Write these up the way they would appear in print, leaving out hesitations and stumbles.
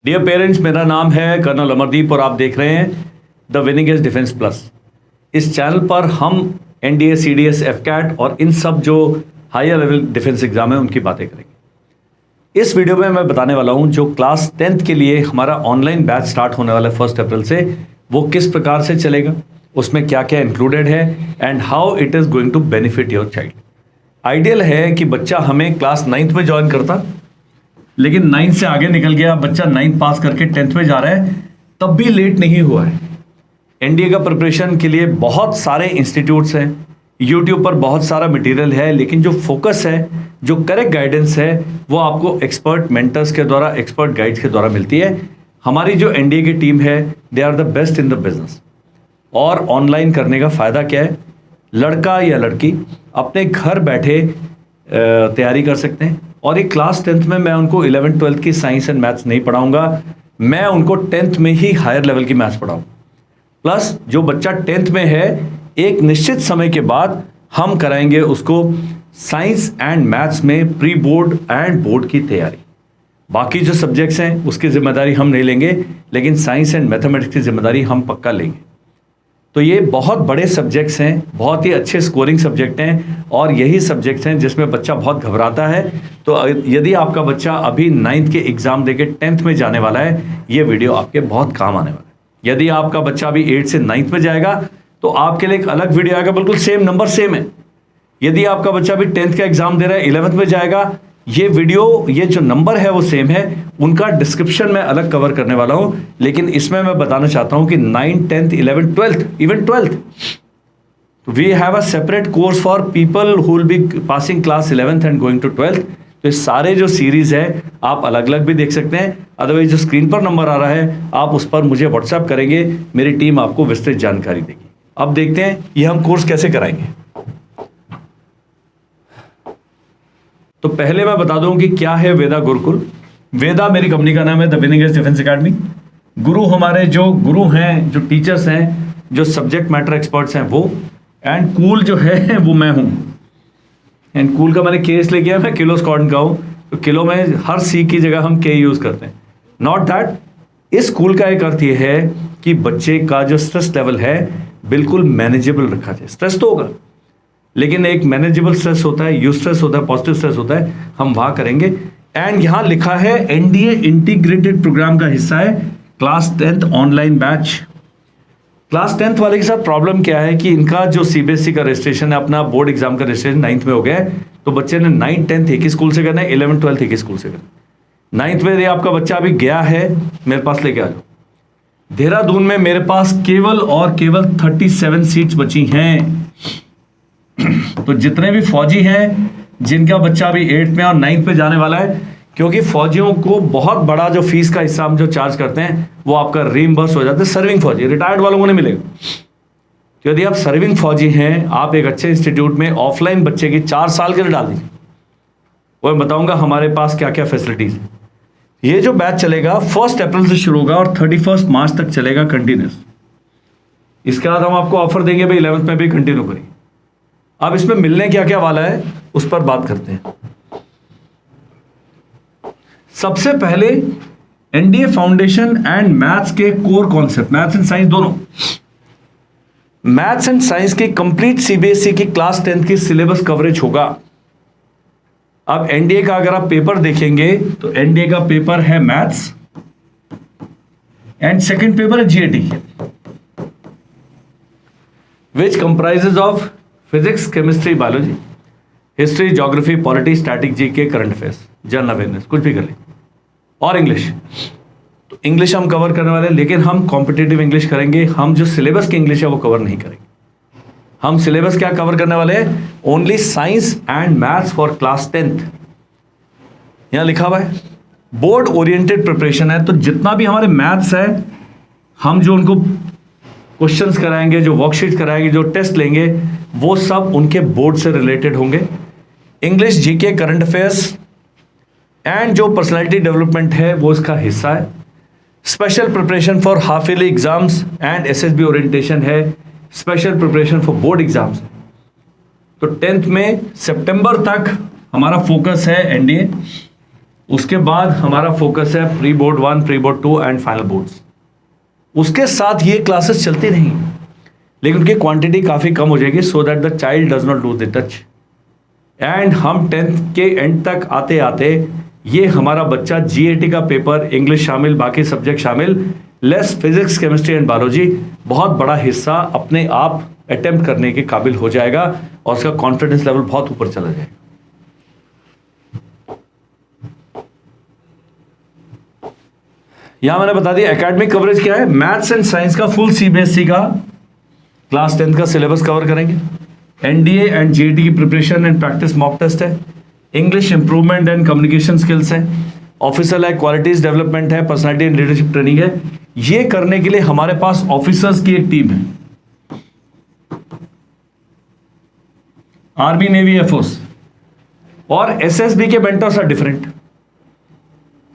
Dear parents, मेरा नाम है कर्नल अमरदीप और आप देख रहे हैं the winning edge defence plus. इस चैनल पर हम एनडीए, सीडीएस, एफकैट और इन सब जो हायर लेवल डिफेंस एग्जाम है उनकी बातें करेंगे। इस वीडियो में मैं बताने वाला हूं जो क्लास 10th के लिए हमारा ऑनलाइन बैच स्टार्ट होने वाला है 1 अप्रैल से, वो किस प्रकार से चलेगा, उसमें क्या क्या इंक्लूडेड है and how it is going to benefit your child. Ideal है कि बच्चा हमें क्लास 9th में ज्वाइन करता, लेकिन 9 से आगे निकल गया, बच्चा 9 पास करके 10th में जा रहा है, तब भी लेट नहीं हुआ है। एनडीए का प्रिपरेशन के लिए बहुत सारे इंस्टीट्यूट्स हैं, यूट्यूब पर बहुत सारा मटेरियल है, लेकिन जो फोकस है, जो करेक्ट गाइडेंस है, वो आपको एक्सपर्ट मेंटर्स के द्वारा, एक्सपर्ट गाइड्स के द्वारा मिलती है। हमारी जो एनडीए की टीम है, they are the best in the business. और ऑनलाइन करने का फ़ायदा क्या है, लड़का या लड़की अपने घर बैठे तैयारी कर सकते हैं। और ये क्लास 10th में मैं उनको 11th 12th की साइंस एंड मैथ्स नहीं पढ़ाऊंगा, मैं उनको 10th में ही हायर लेवल की मैथ्स पढ़ाऊँ। प्लस जो बच्चा 10th में है, एक निश्चित समय के बाद हम कराएंगे उसको साइंस एंड मैथ्स में प्री बोर्ड एंड बोर्ड की तैयारी। बाकी जो सब्जेक्ट्स हैं उसकी जिम्मेदारी हम नहीं लेंगे, लेकिन साइंस एंड मैथमेटिक्स की जिम्मेदारी हम पक्का लेंगे। तो ये बहुत बड़े सब्जेक्ट्स हैं, बहुत ही अच्छे स्कोरिंग सब्जेक्ट हैं, और यही सब्जेक्ट्स हैं जिसमें बच्चा बहुत घबराता है। तो यदि आपका बच्चा अभी 9th के एग्ज़ाम देके 10th में जाने वाला है, ये वीडियो आपके बहुत काम आने वाला है। यदि आपका बच्चा अभी 8 से 9th में जाएगा तो आपके लिए एक अलग वीडियो आएगा, बिल्कुल सेम नंबर सेम है। यदि आपका बच्चा अभी 10th का एग्ज़ाम दे रहा है, 11th में जाएगा, ये वीडियो, ये जो नंबर है वो सेम है, उनका डिस्क्रिप्शन में अलग कवर करने वाला हूं। लेकिन इसमें मैं बताना चाहता हूं कि 9th 10th 11th 12th, even 12th, we have a separate course for people who will be passing class 11th and going to 12th। तो ये सारे जो सीरीज है आप अलग अलग भी देख सकते हैं। अदरवाइज जो स्क्रीन पर नंबर आ रहा है, आप उस पर मुझे व्हाट्सएप करेंगे, मेरी टीम आपको विस्तृत जानकारी देगी। अब देखते हैं ये हम कोर्स कैसे कराएंगे। तो पहले मैं बता दूं कि क्या है वेदा गुरुकुल। वेदा मेरी कंपनी का नाम है, the winning edge defence academy. गुरु हमारे जो गुरु हैं, जो टीचर्स हैं, जो सब्जेक्ट मैटर एक्सपर्ट्स हैं वो, एंड कूल जो है वो मैं हूं। एंड कूल का मैंने केस ले गया, मैं किलो स्कॉर्डन का हूं, तो किलो में हर सी की जगह हम के यूज करते हैं। नॉट दैट, इस कूल का एक अर्थ ये है कि बच्चे का जो स्ट्रेस लेवल है बिल्कुल मैनेजेबल रखा जाए। स्ट्रेस तो होगा, लेकिन एक मैनेजेबल स्ट्रेस होता है, यू स्ट्रेस होता है, पॉजिटिव स्ट्रेस होता है, हम वहां करेंगे। एंड यहां लिखा है एनडीए इंटीग्रेटेड प्रोग्राम का हिस्सा है class 10th online batch. Class 10th वाले के साथ प्रॉब्लम क्या है कि इनका जो सीबीएसई का रजिस्ट्रेशन है, अपना बोर्ड एग्जाम का रजिस्ट्रेशन 9th में हो गया है, तो बच्चे ने 9th 10th एक ही स्कूल से करना है, 11th 12th एक ही स्कूल से करना है। 9th में आपका बच्चा अभी गया है, मेरे पास लेके आ जाओ। देहरादून में मेरे पास केवल और केवल 37 सीट्स बची हैं। तो जितने भी फौजी हैं जिनका बच्चा अभी 8th में और 9th में जाने वाला है, क्योंकि फौजियों को बहुत बड़ा जो फीस का हिस्सा हम जो चार्ज करते हैं वो आपका रीइंबर्स हो जाता है। सर्विंग फौजी, रिटायर्ड वालों को नहीं मिलेगा। तो यदि आप सर्विंग फौजी हैं, आप एक अच्छे इंस्टीट्यूट में ऑफलाइन बच्चे की 4 साल के लिए डाल दीजिए। वो मैं बताऊंगा हमारे पास क्या क्या फैसिलिटीज है। ये जो बैच चलेगा 1 अप्रैल से शुरू होगा और 31 मार्च तक चलेगा कंटिन्यूस। इसके बाद हम आपको ऑफर देंगे भाई 11th में भी कंटिन्यू करिए। अब इसमें मिलने क्या क्या वाला है उस पर बात करते हैं। सबसे पहले एनडीए फाउंडेशन एंड मैथ्स के core concept, maths and science दोनों, मैथ्स एंड साइंस की कंप्लीट सीबीएसई की क्लास 10th की सिलेबस कवरेज होगा। अब एनडीए का अगर आप पेपर देखेंगे तो एनडीए का पेपर है मैथ्स एंड सेकंड पेपर है GAT, which comprises of physics, chemistry, biology, history, geography, polity, static, GK, current affairs, general awareness, कुछ भी कर ले, और इंग्लिश। तो इंग्लिश हम कवर करने वाले हैं, लेकिन हम कॉम्पिटिटिव इंग्लिश करेंगे। हम जो सिलेबस की इंग्लिश है वो कवर नहीं करेंगे। हम सिलेबस क्या कवर करने वाले हैं, only science and maths for class 10th। यहां लिखा हुआ है बोर्ड ओरिएंटेड प्रिपरेशन है, तो जितना भी हमारे मैथ्स है, हम जो उनको क्वेश्चंस कराएंगे, जो वर्कशीट कराएंगे, जो टेस्ट लेंगे, वो सब उनके बोर्ड से रिलेटेड होंगे। English, GK, current affairs and जो पर्सनालिटी डेवलपमेंट है वो इसका हिस्सा है। Special preparation for half yearly exams and SSB orientation है। Special preparation for board exams. तो 10th में सितंबर तक हमारा फोकस है एनडीए। उसके बाद हमारा फोकस है pre board 1, pre board 2 and final boards. उसके साथ ये क्लासेस चलती नहीं, लेकिन उनकी क्वांटिटी काफ़ी कम हो जाएगी, so that the child does not lose the touch. And हम 10th के एंड तक आते आते ये हमारा बच्चा GAT का पेपर, इंग्लिश शामिल, बाकी सब्जेक्ट शामिल, less physics, chemistry and biology, बहुत बड़ा हिस्सा अपने आप अटेम्प्ट करने के काबिल हो जाएगा और उसका कॉन्फिडेंस लेवल बहुत ऊपर चला जाएगा। यहां मैंने बता दिया एकेडमिक कवरेज क्या है। मैथ्स एंड साइंस का फुल CBSE का क्लास 10th का सिलेबस कवर करेंगे। NDA एंड GAT की preparation and practice mock test है। English improvement and communication skills है। ऑफिसर है, क्वालिटीज डेवलपमेंट है, पर्सनालिटी एंड लीडरशिप ट्रेनिंग है। ये करने के लिए हमारे पास ऑफिसर्स की एक टीम है, आर्मी, नेवी, एयरफोर्स, और SSB के मेंटर्स आर डिफरेंट।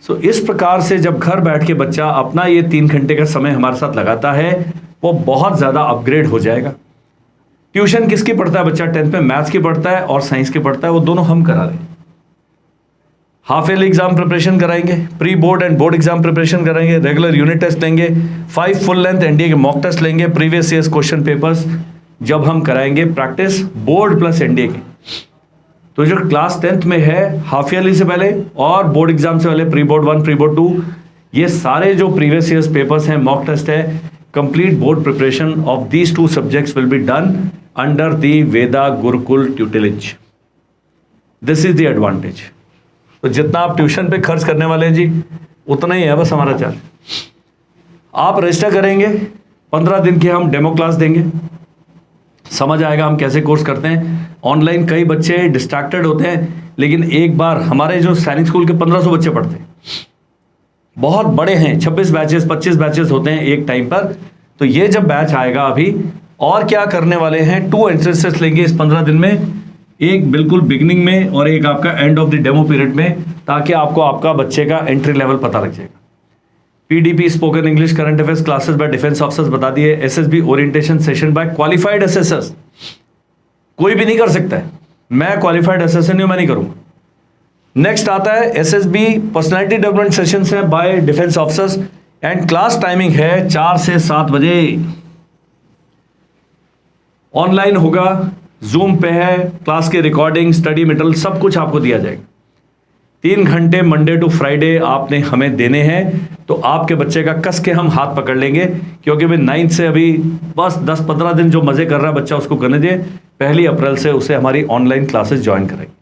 सो इस प्रकार से जब घर बैठ के बच्चा अपना ये 3 घंटे का समय हमारे साथ लगाता है, वो बहुत ज्यादा अपग्रेड हो जाएगा। ट्यूशन किसकी पढ़ता है बच्चा 10th में? मैथ्स की पढ़ता है और साइंस की पढ़ता है, वो दोनों हम करा रहे हैं। हाफ ईयरली एग्जाम प्रिपरेशन कराएंगे, pre board and board exam preparation कराएंगे, रेगुलर यूनिट टेस्ट लेंगे, 5 फुल लेंथ NDA के मॉक टेस्ट लेंगे, प्रीवियस ईयर्स क्वेश्चन पेपर्स जब हम कराएंगे प्रैक्टिस बोर्ड प्लस NDA के। तो जो क्लास 10th में है, हाफ ईयरली से पहले और बोर्ड एग्जाम से पहले, प्री बोर्ड 1, प्री बोर्ड 2, ये सारे जो प्रीवियस ईयर्स पेपर्स हैं, मॉक टेस्ट है, complete board preparation of these 2 subjects will be done under the Veda Gurukul tutelage. This is the advantage. तो जितना आप ट्यूशन पे खर्च करने वाले हैं जी, उतना ही है बस हमारा चार्ज। आप रजिस्टर करेंगे, 15 दिन की हम डेमो क्लास देंगे, समझ आएगा हम कैसे कोर्स करते हैं। ऑनलाइन कई बच्चे डिस्ट्रैक्टेड होते हैं, लेकिन एक बार हमारे जो सैनिक स्कूल के 1500 बच्चे पढ़ते हैं, बहुत बड़े हैं, 26 बैचेस 25 बैचेस होते हैं एक टाइम पर। तो ये जब बैच आएगा अभी, और क्या करने वाले हैं, 2 एंट्रेंसेस लेंगे इस 15 दिन में, एक बिल्कुल बिगिनिंग में और एक आपका end of the demo period में, ताकि आपको आपका बच्चे का एंट्री लेवल पता लग जाएगा। PDP spoken English current affairs classes bye defence officers बता दिए। SSB orientation session bye qualified assessors, कोई भी नहीं कर सकता है, मैं क्वालिफाइड असेसर नहीं हूं, मैं नहीं करूंगा। नेक्स्ट आता है SSB पर्सनालिटी डेवलपमेंट सेशंस है bye defence officers, and class timing है 4 से 7 बजे। ऑनलाइन होगा, जूम पे है, क्लास की रिकॉर्डिंग, स्टडी मटेरियल सब कुछ आपको दिया जाएगा। 3 घंटे मंडे टू फ्राइडे आपने हमें देने हैं, तो आपके बच्चे का कस के हम हाथ पकड़ लेंगे, क्योंकि अभी 9th से अभी बस 10-15 दिन जो मजे कर रहा है बच्चा उसको करने दे। 1 अप्रैल से उसे हमारी ऑनलाइन क्लासेस ज्वाइन कराएंगे।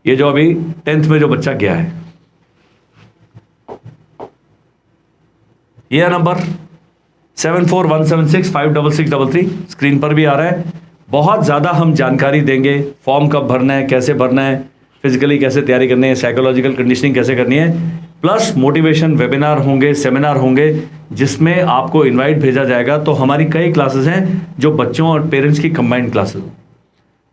ये जो अभी 10th में जो बच्चा गया है, ये नंबर 7417656633 स्क्रीन पर भी आ रहा है। बहुत ज़्यादा हम जानकारी देंगे, फॉर्म कब भरना है, कैसे भरना है, फिजिकली कैसे तैयारी करनी है, साइकोलॉजिकल कंडीशनिंग कैसे करनी है, प्लस मोटिवेशन वेबिनार होंगे, सेमिनार होंगे, जिसमें आपको इनवाइट भेजा जाएगा। तो हमारी कई क्लासेस हैं जो बच्चों और पेरेंट्स की कंबाइंड क्लासेस।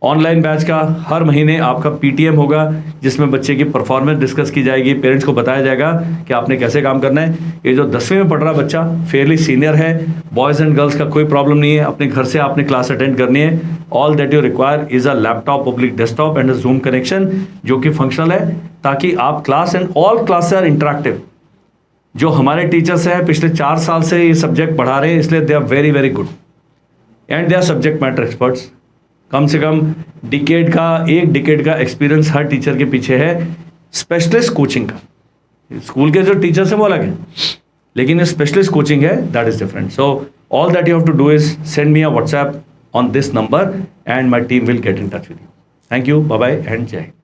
ऑनलाइन बैच का हर महीने आपका PTM होगा, जिसमें बच्चे की परफॉर्मेंस डिस्कस की जाएगी, पेरेंट्स को बताया जाएगा कि आपने कैसे काम करना है। ये जो 10वीं में पढ़ रहा बच्चा फेयरली सीनियर है, बॉयज़ एंड गर्ल्स का कोई प्रॉब्लम नहीं है, अपने घर से आपने क्लास अटेंड करनी है। All that you require is a laptop, public desktop and a Zoom connection, जो कि फंक्शनल है, ताकि आप class and all classes are interactive. जो हमारे टीचर्स हैं पिछले 4 साल से ये सब्जेक्ट पढ़ा रहे हैं, इसलिए they are very very good and they are subject matter experts. कम से कम एक डिकेड का एक्सपीरियंस हर टीचर के पीछे है, स्पेशलिस्ट कोचिंग का। स्कूल के जो टीचर्स हैं वो अलग है, लेकिन ये स्पेशलिस्ट कोचिंग है, that is different. So all that you have to do is send me a WhatsApp on this number and my team will get in touch with you. Thank you, bye bye and जय हिंद।